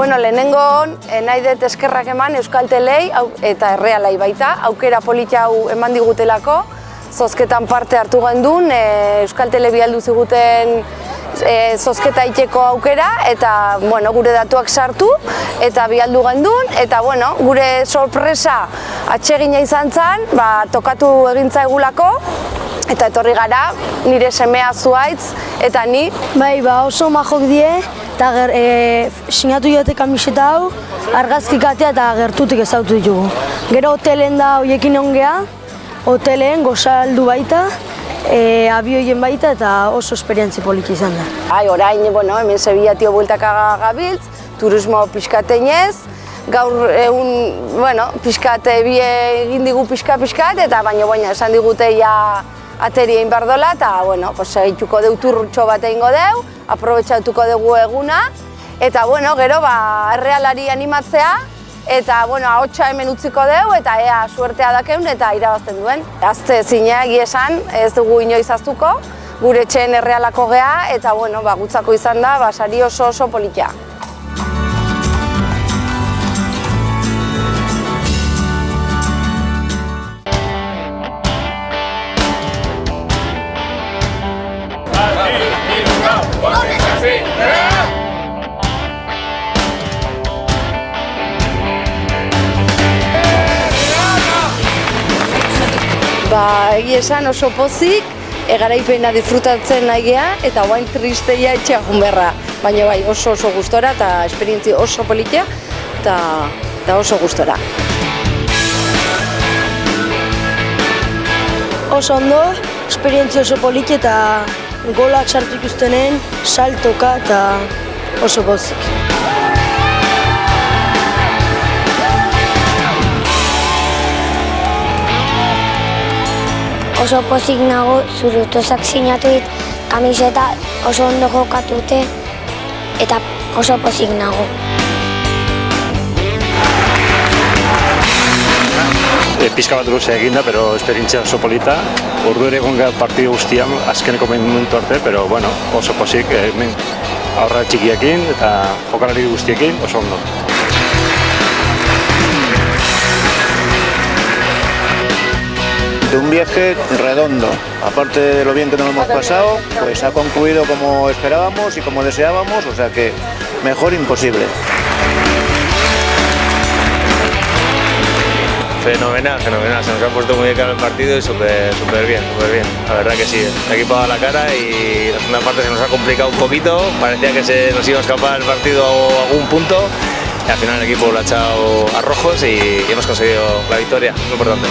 Bueno, lehenengo nahi dut eskerrak eman Euskaltelei eta Errealai baita, aukera polita hau eman digutelako. Zozketan parte hartu gendun, Euskaltele bialdu ziguten zozketa iteko aukera eta gure datuak sartu eta bialdu gendun. Eta gure sorpresa atsegina izan zen, tokatu egintza egulako eta etorri gara nire semea Zuhaitz eta ni. Bai, oso majok die eta sinatu jote kamiseta hau, argazkik atea eta gertutik ezautu ditugu. Gero hotelen da horiekin ongea, hotelen gozaldu baita, abioien baita eta oso esperientzi poliki izan da. Orain, hemen Sevillatio bueltaka gabiltz, turismo pixkateinez, gaur egun, pixkate bie egin digu pixka-pixkat, eta baina esan digute ja ateri egin behar dola, eta egituko deu turrutxo bat egingo deu, aprobetxatuko dugu eguna, eta gero Errealari animatzea, eta ahotsa hemen utziko deu, eta ea suertea dakeun eta irabazten duen. Azte zinea esan, ez dugu inoiz aztuko, gure etxeen Errealako gea, eta gutzako izan da, sari oso politia. Egi esan oso pozik, garaipena disfrutatzen nahi geha, eta oain tristeia etxea junberra. Baina oso gustora eta esperientzi oso politia eta oso gustora. Oso ondo, esperientzi oso politia eta golak sartu ikustenen, saltoka eta oso pozik. Oso pozik nago, zurutozak sinatu dit, kamiseta oso ondo jokatute eta oso pozik nago. Pizka bat luze eginda, pero esperientzia oso polita. Ordu ere egon gara partidu guztian, azkeneko momentu arte, pero oso pozik, aurra txikiekin eta jokalari guztiekin oso ondo. Un viaje redondo, aparte de lo bien que nos hemos pasado, pues ha concluido como esperábamos y como deseábamos, o sea que mejor imposible. Fenomenal, se nos ha puesto muy bien claro el partido y súper bien, la verdad que sí, el equipo ha dado la cara y la segunda parte se nos ha complicado un poquito, parecía que se nos iba a escapar el partido a algún punto y al final el equipo lo ha echado a rojos y hemos conseguido la victoria, muy importante.